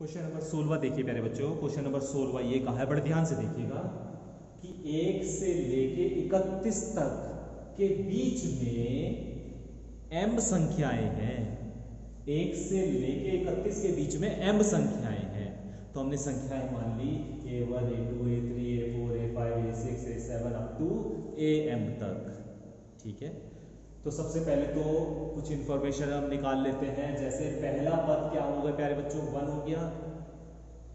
Question number 16 देखिए प्यारे बच्चों। क्वेश्चन नंबर 16 ये कहा है, बड़े ध्यान से देखिएगा कि 1 से लेके 31 तक के बीच में m संख्याएं हैं। 1 से लेके 31 के बीच में m संख्याएं हैं। तो हमने संख्याएं मान ली a1 a2 a3 a4 a5 a6 a7 up to am तक। ठीक है, तो सबसे पहले तो कुछ इंफॉर्मेशन हम निकाल लेते हैं। जैसे पहला पद क्या हो गया प्यारे बच्चों, 1 हो गया।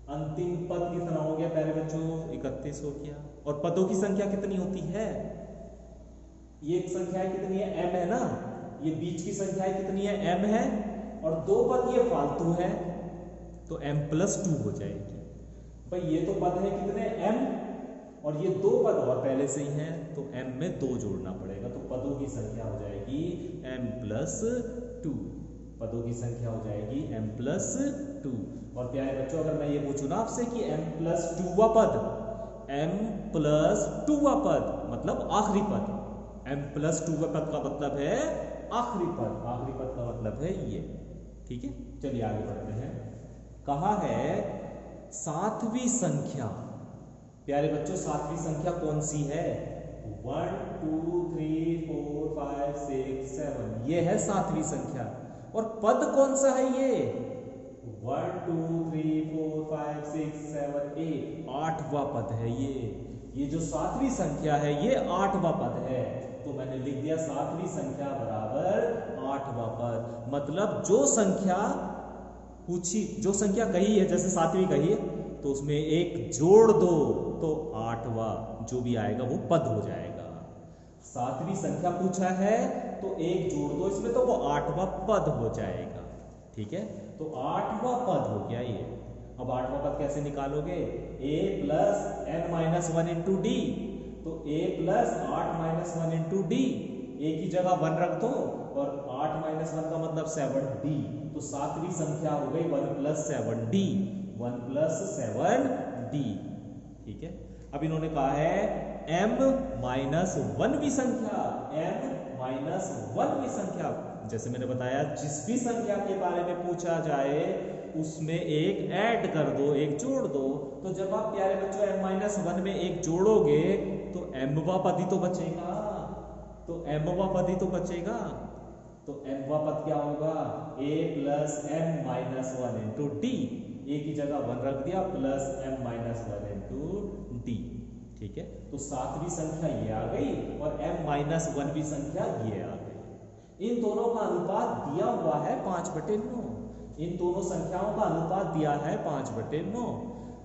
अंतिम पद कितना हो गया प्यारे बच्चों, 31 हो गया। और पदों की संख्या कितनी होती है, ये संख्या कितनी है, m है ना। ये बीच की संख्या कितनी है, m है। और दो पद ये फालतू है तो m+2 हो जाएगी। भाई ये तो पद है कितने, m, और ये दो पद और पहले से ही हैं तो m में 2 जोड़ना पड़ेगा। तो पदों की संख्या हो जाएगी m+2। पदों की संख्या हो जाएगी m+2। और प्यारे बच्चों अगर मैं ये पूछूं ना आपसे कि m+2वां पद, m+2वां पद मतलब आखिरी पद, m+2वां पद का मतलब है आखिरी पद, आखिरी पद का मतलब है ये। ठीक है, चलिए आगे बढ़ते हैं। कहा है 7वीं संख्या। प्यारे बच्चों 7वीं संख्या कौन सी है, 1 2 3 4 5 6 7, ये है 7वीं संख्या। और पद कौन सा है ये, 1 2 3 4 5 6 7 8, 8वां पद है ये जो 7वीं संख्या है ये 8वां पद है। तो मैंने लिख दिया 7वीं संख्या बराबर 8वां पद। मतलब जो संख्या पूछी, जो संख्या कही है, जैसे 7वीं कही है तो उसमें एक जोड़ दो तो 8वां जो भी आएगा वो पद हो जाएगा। 7वीं संख्या पूछा है तो एक जोड़ दो इसमें तो वो 8वां पद हो जाएगा। ठीक है, तो 8वां पद हो गया ये। अब 8वां पद कैसे निकालोगे, a plus n-1 into D. तो a plus 8-1 into D, a की जगह 1 रख दो और 8-1 का मतलब 7d। तो 7वीं संख्या हो गई 1 + 7d, 1 + 7d। ठीक है, अब इन्होंने कहा है m-1वीं संख्या, m-1वीं संख्या। जैसे मैंने बताया जिस भी संख्या के बारे में पूछा जाए उसमें एक ऐड कर दो, एक जोड़ दो। तो जब आप प्यारे बच्चों m-1 में एक जोड़ोगे तो mवां पद ही तो बचेगा, तो mवां पद ही तो बचेगा। तो mवां पद क्या होगा, a plus m-1 into D, a की जगह 1 रख दिया प्लस m-1 इंटू डी। ठीक है, तो 7वीं संख्या ये आ गई और m-1वीं संख्या ये आ गई। इन दोनों का अनुपात दिया हुआ है 5/9। इन दोनों संख्याओं का अनुपात दिया है 5/9।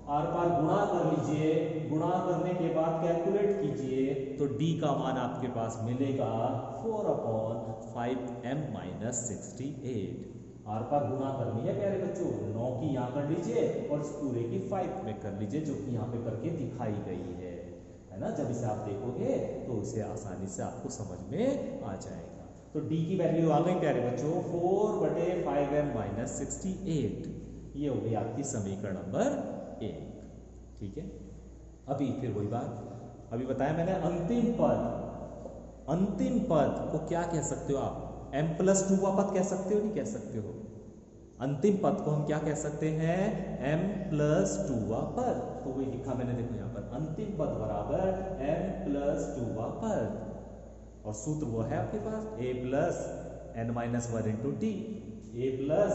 आर पार गुणा कर लीजिए, गुणा करने के बाद कैलकुलेट कीजिए तो d का मान आपके पास मिलेगा 4/5m-68। आर पार गुणा कर लिया प्यारे बच्चों, 9 की यहाँ कर लीजिए और इस पूरे की 5 में कर लीजिए जो कि यहाँ पे करके दिखाई गई है ना। जब इसे आप देखोगे तो उसे आसानी से आपको समझ में आ जाएगा। तो d की वैल्यू आ गई प्यारे बच्चों 4/5m-68। ये हो गई आपकी समीकरण नंबर 1। ठीक है, अभी फिर वही बात, अभी बताया मैंने अंतिम पद। अंतिम पद को क्या कह सकते हो आप, m+2वां पद कह सकते हो, नहीं कह सकते हो। अंतिम पद को हम क्या कह सकते हैं, m+2वां पद। तो वही लिखा मैंने, देखो यहाँ पर अंतिम पद बराबर m+2वां पद। और सूत्र वो है आपके पास a plus n-1 into T. a plus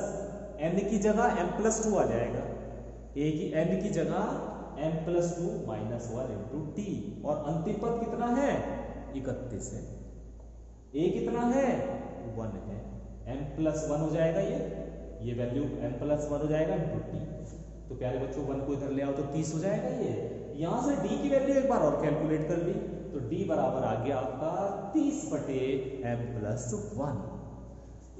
n की जगह m+2 आ जाएगा, a की n की जगह m+2-1 इंटू टी। और अंतिम पद कितना है, 31 है। a कितना है, 1 है, m+1 हो जाएगा ये वैल्यू m+1 हो जाएगा इंटू टी। तो प्यारे बच्चों 1 को इधर ले आओ तो 30 हो जाएगा ये। यहां से d की वैल्यू एक बार और कैलकुलेट कर ली तो d बराबर आ गया आपका 30/m+1।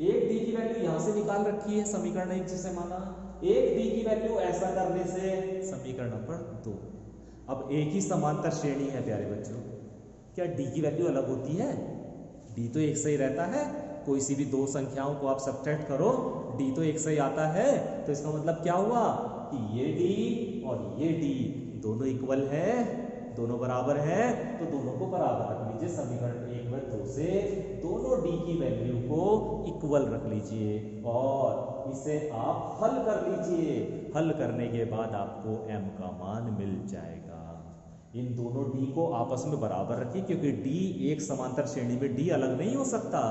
एक d की वैल्यू यहां से निकाल रखी है समीकरण 1 जिसे माना, एक d की वैल्यू ऐसा करने से समीकरण नंबर 2। अब एक ही समांतर श्रेणी है प्यारे बच्चों, क्या d की वैल्यू अलग होती है, d तो एक सही रहता है। कोई सी भी दो संख्याओं को आप सब्ट्रैक्ट करो d तो एक सही आता है। तो इसका मतलब क्या हुआ कि ये d और ये d दोनों इक्वल है, दोनों बराबर है। तो दोनों को बराबर रख लीजिए, समीकरण 1 व 2 से दोनों d की वैल्यू को इक्वल रख लीजिए और इसे आप हल कर लीजिए। हल करने के बाद आपको m का मान मिल जाएगा। इन दोनों d को आपस में बराबर रखिए, क्योंकि d एक समांतर श्रेणी में d अलग नहीं हो सकता,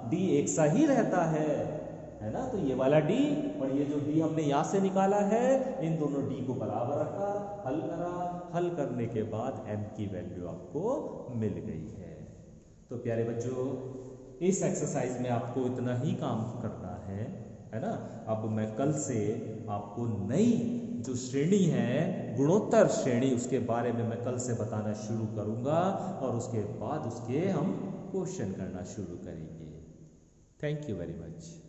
d एक सा ही रहता है ना। तो ये वाला d और ये जो d हमने यहाँ से निकाला है, इन दोनों d को बराबर रखा, हल करा, हल करने के बाद m की वैल्यू आपको मिल गई है। तो प्यारे बच्चों, इस एक्सरसाइज में आपको इतना ही काम करना है ना। अब मैं कल से आपको नई जो श्रेणी है, गुणोत्तर श्रेणी, उसके बारे में मैं कल से बताना शुरू करूंगा और उसके बाद उसके हम क्वेश्चन करना शुरू करेंगे। Thank you very much.